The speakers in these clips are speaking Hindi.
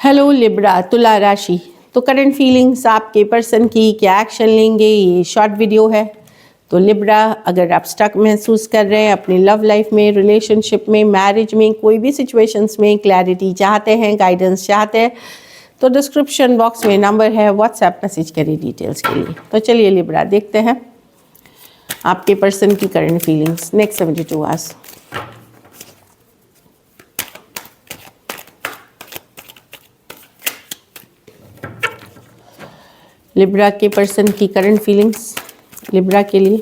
हेलो लिब्रा, तुला राशि। तो करंट फीलिंग्स आपके पर्सन की, क्या एक्शन लेंगे, ये शॉर्ट वीडियो है। तो लिब्रा, अगर आप स्टक महसूस कर रहे हैं अपनी लव लाइफ में, रिलेशनशिप में, मैरिज में, कोई भी सिचुएशंस में क्लैरिटी चाहते हैं, गाइडेंस चाहते हैं, तो डिस्क्रिप्शन बॉक्स में नंबर है, व्हाट्सएप मैसेज करिए डिटेल्स के लिए। तो चलिए लिब्रा, देखते हैं आपके पर्सन की current feelings next 72 hours. Libra के पर्सन की करंट फीलिंग्स लिब्रा के लिए।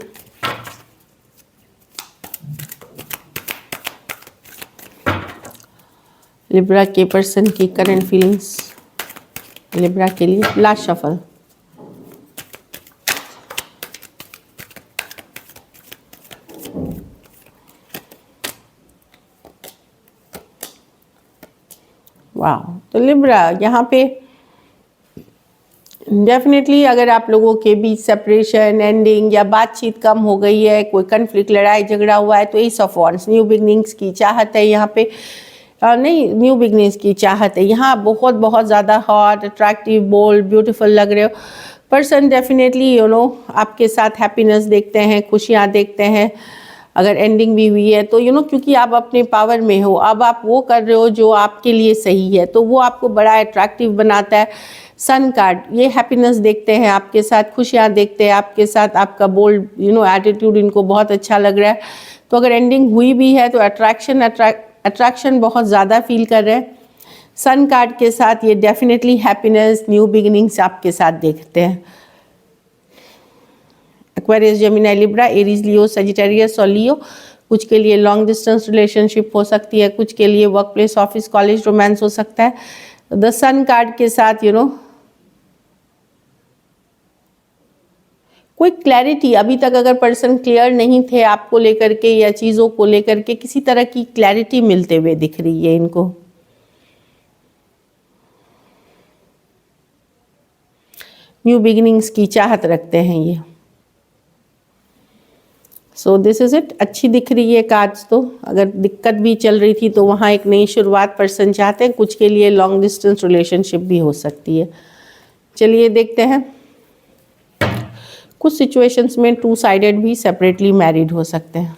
लिब्रा के पर्सन की करंट फीलिंग्स लिब्रा के लिए। Last shuffle. वाह, तो लिब्रा यहाँ पे डेफिनेटली अगर आप लोगों के बीच सेपरेशन, एंडिंग या बातचीत कम हो गई है, कोई कन्फ्लिक्ट, लड़ाई झगड़ा हुआ है, तो S of wands, new beginnings की चाहत है यहाँ पे। नहीं, न्यू बिगनिंग्स की चाहत है यहाँ। बहुत बहुत ज़्यादा हॉट, अट्रैक्टिव, बोल्ड, ब्यूटीफुल लग रहे हो। पर्सन डेफिनेटली आपके साथ हैप्पीनेस देखते हैं, खुशियाँ देखते हैं। अगर एंडिंग भी हुई है तो क्योंकि आप अपने पावर में हो, अब आप वो कर रहे हो जो आपके लिए सही है, तो वो आपको बड़ा अट्रैक्टिव बनाता है। सन कार्ड, ये हैप्पीनेस देखते हैं आपके साथ, खुशियाँ देखते हैं आपके साथ, आपका बोल्ड एटीट्यूड इनको बहुत अच्छा लग रहा है। तो अगर एंडिंग हुई भी है तो अट्रैक्शन बहुत ज़्यादा फील कर रहे हैं। सन कार्ड के साथ ये डेफिनेटली हैप्पीनेस, न्यू बिगिनिंग्स आपके साथ देखते हैं। Aquarius, Gemini, Libra, Aries, Leo, Sagittarius और लियो। कुछ के लिए लॉन्ग डिस्टेंस रिलेशनशिप हो सकती है, कुछ के लिए work place, office, college, romance हो सकता है। द सन कार्ड के साथ कोई क्लैरिटी, अभी तक अगर पर्सन क्लियर नहीं थे आपको लेकर के या चीज़ों को लेकर के, किसी तरह की क्लैरिटी मिलते हुए दिख रही है इनको। न्यू बिगिनिंग्स की चाहत रखते हैं ये। So this is it. अच्छी दिख रही है कार्ड्स। तो अगर दिक्कत भी चल रही थी तो वहाँ एक नई शुरुआत पर्सन चाहते हैं। कुछ के लिए लॉन्ग डिस्टेंस रिलेशनशिप भी हो सकती है। चलिए देखते हैं। कुछ सिचुएशंस में टू साइडेड भी सेपरेटली मैरिड हो सकते हैं।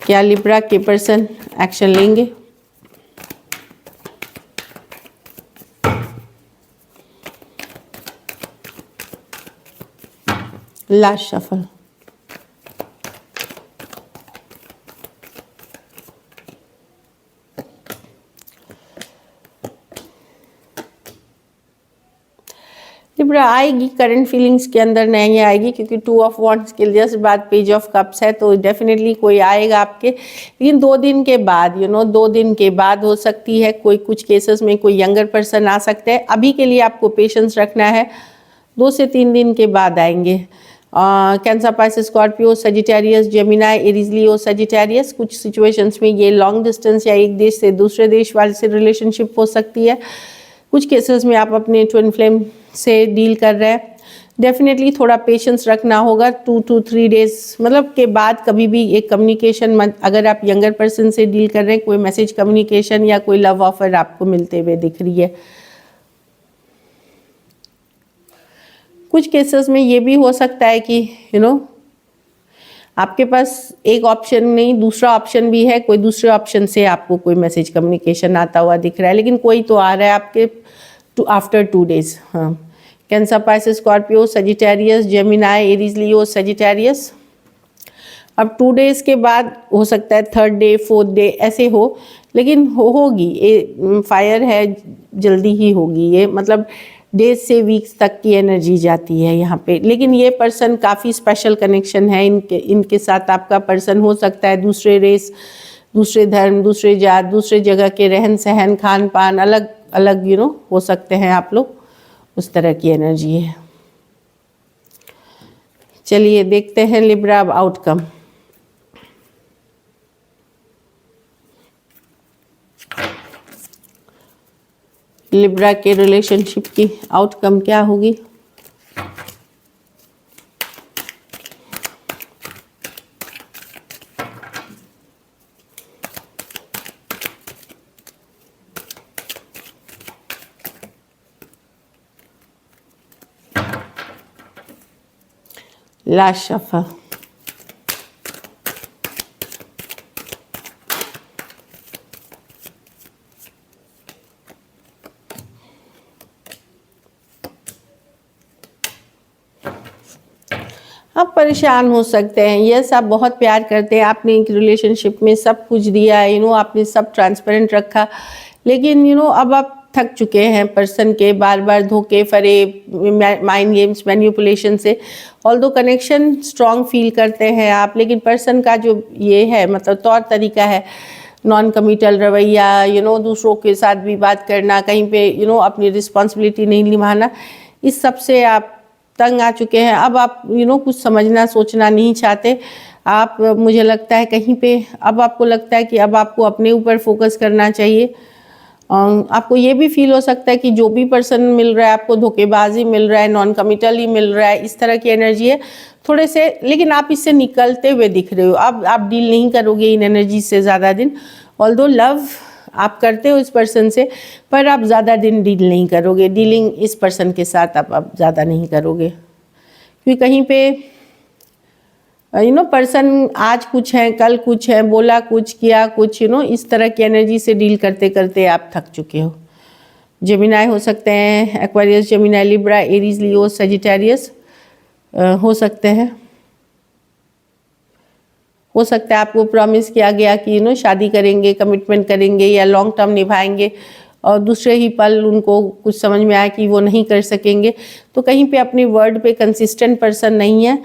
क्या लिब्रा के पर्सन एक्शन लेंगे? Last shuffle. लिब्रा आएगी, करंट फीलिंग्स के अंदर नहीं आएगी क्योंकि टू ऑफ वॉन्ड्स के जस्ट बाद पेज ऑफ कप्स है, तो डेफिनेटली कोई आएगा आपके, लेकिन 2 दिन के बाद 2 दिन के बाद हो सकती है। कोई कुछ केसेस में कोई यंगर पर्सन आ सकते हैं। अभी के लिए आपको पेशेंस रखना है, 2 से 3 दिन के बाद आएंगे। Cancer, Pisces, Scorpio, Sagittarius, Gemini, Aries, Leo, Sagittarius. कुछ सिचुएशंस में ये लॉन्ग डिस्टेंस या एक देश से दूसरे देश वाले से रिलेशनशिप हो सकती है। कुछ केसेस में आप अपने ट्विन फ्लेम से डील कर रहे हैं। डेफिनेटली थोड़ा पेशेंस रखना होगा। 2 to 3 डेज मतलब के बाद कभी भी एक कम्युनिकेशन, अगर आप यंगर पर्सन से डील कर रहे हैं, कोई मैसेज कम्युनिकेशन या कोई लव ऑफर आपको मिलते हुए दिख रही है। कुछ केसेस में ये भी हो सकता है कि आपके पास एक ऑप्शन नहीं, दूसरा ऑप्शन भी है। कोई दूसरे ऑप्शन से आपको कोई मैसेज कम्युनिकेशन आता हुआ दिख रहा है, लेकिन कोई तो आ रहा है आपके आफ्टर 2 डेज। हाँ, Cancer, Pisces, Scorpio, Sagittarius, Gemini, Aries, Leo, Sagittarius. अब 2 डेज के बाद हो सकता है 3rd डे, 4th डे ऐसे हो, लेकिन होगी ये फायर है, जल्दी ही होगी ये। मतलब डेज से वीक्स तक की एनर्जी जाती है यहाँ पे। लेकिन ये पर्सन काफ़ी स्पेशल कनेक्शन है इनके साथ। आपका पर्सन हो सकता है दूसरे रेस, दूसरे धर्म, दूसरे जात, दूसरे जगह के रहन सहन, खान पान अलग अलग हो सकते हैं आप लोग। उस तरह की एनर्जी है। चलिए देखते हैं लिब्रा अब आउटकम। लिब्रा के रिलेशनशिप की आउटकम क्या होगी? Last shuffle. आप परेशान हो सकते हैं, यस आप बहुत प्यार करते हैं, आपने एक रिलेशनशिप में सब कुछ दिया, आपने सब ट्रांसपेरेंट रखा, लेकिन अब आप थक चुके हैं पर्सन के बार बार धोखे फरेब माइंड गेम्स मैनिपुलेशन से। ऑल्दो कनेक्शन स्ट्रॉन्ग फील करते हैं आप, लेकिन पर्सन का जो ये है मतलब तौर तरीका है, नॉन कमिटल रवैया, दूसरों के साथ भी बात करना, कहीं पे अपनी रिस्पॉन्सिबिलिटी नहीं निभाना, इस सब से आप तंग आ चुके हैं। अब आप कुछ समझना सोचना नहीं चाहते आप, मुझे लगता है कहीं पे अब आपको लगता है कि अब आपको अपने ऊपर फोकस करना चाहिए। आपको ये भी फील हो सकता है कि जो भी पर्सन मिल रहा है आपको धोखेबाजी मिल रहा है, नॉन कमिटल ही मिल रहा है, इस तरह की एनर्जी है थोड़े से, लेकिन आप इससे निकलते हुए दिख रहे हो। अब आप डील नहीं करोगे इन एनर्जी से ज़्यादा दिन, ऑल्दो लव आप करते हो इस पर्सन से, पर आप ज़्यादा दिन डील नहीं करोगे, डीलिंग इस पर्सन के साथ आप ज़्यादा नहीं करोगे, क्योंकि कहीं पे पर्सन आज कुछ है कल कुछ है, बोला कुछ किया कुछ, इस तरह की एनर्जी से डील करते करते आप थक चुके हो। जेमिनाई हो सकते हैं, Aquarius, Gemini, Libra, Aries, Leo, Sagittarius हो सकते हैं। हो सकता है आपको प्रॉमिस किया गया कि शादी करेंगे, कमिटमेंट करेंगे या लॉन्ग टर्म निभाएंगे, और दूसरे ही पल उनको कुछ समझ में आया कि वो नहीं कर सकेंगे, तो कहीं पे अपनी वर्ड पे कंसिस्टेंट पर्सन नहीं है।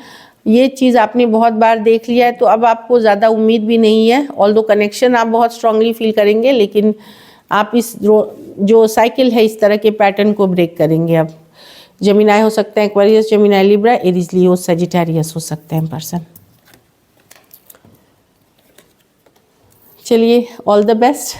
ये चीज़ आपने बहुत बार देख लिया है, तो अब आपको ज़्यादा उम्मीद भी नहीं है। ऑल्दो कनेक्शन आप बहुत स्ट्रांगली फील करेंगे, लेकिन आप इस जो साइकिल है इस तरह के पैटर्न को ब्रेक करेंगे। अब जेमिनाई हो सकते हैं, Aquarius, Gemini, Libra, Aries, Leo, Sagittarius हो सकते हैं पर्सन। चलिए, ऑल द बेस्ट।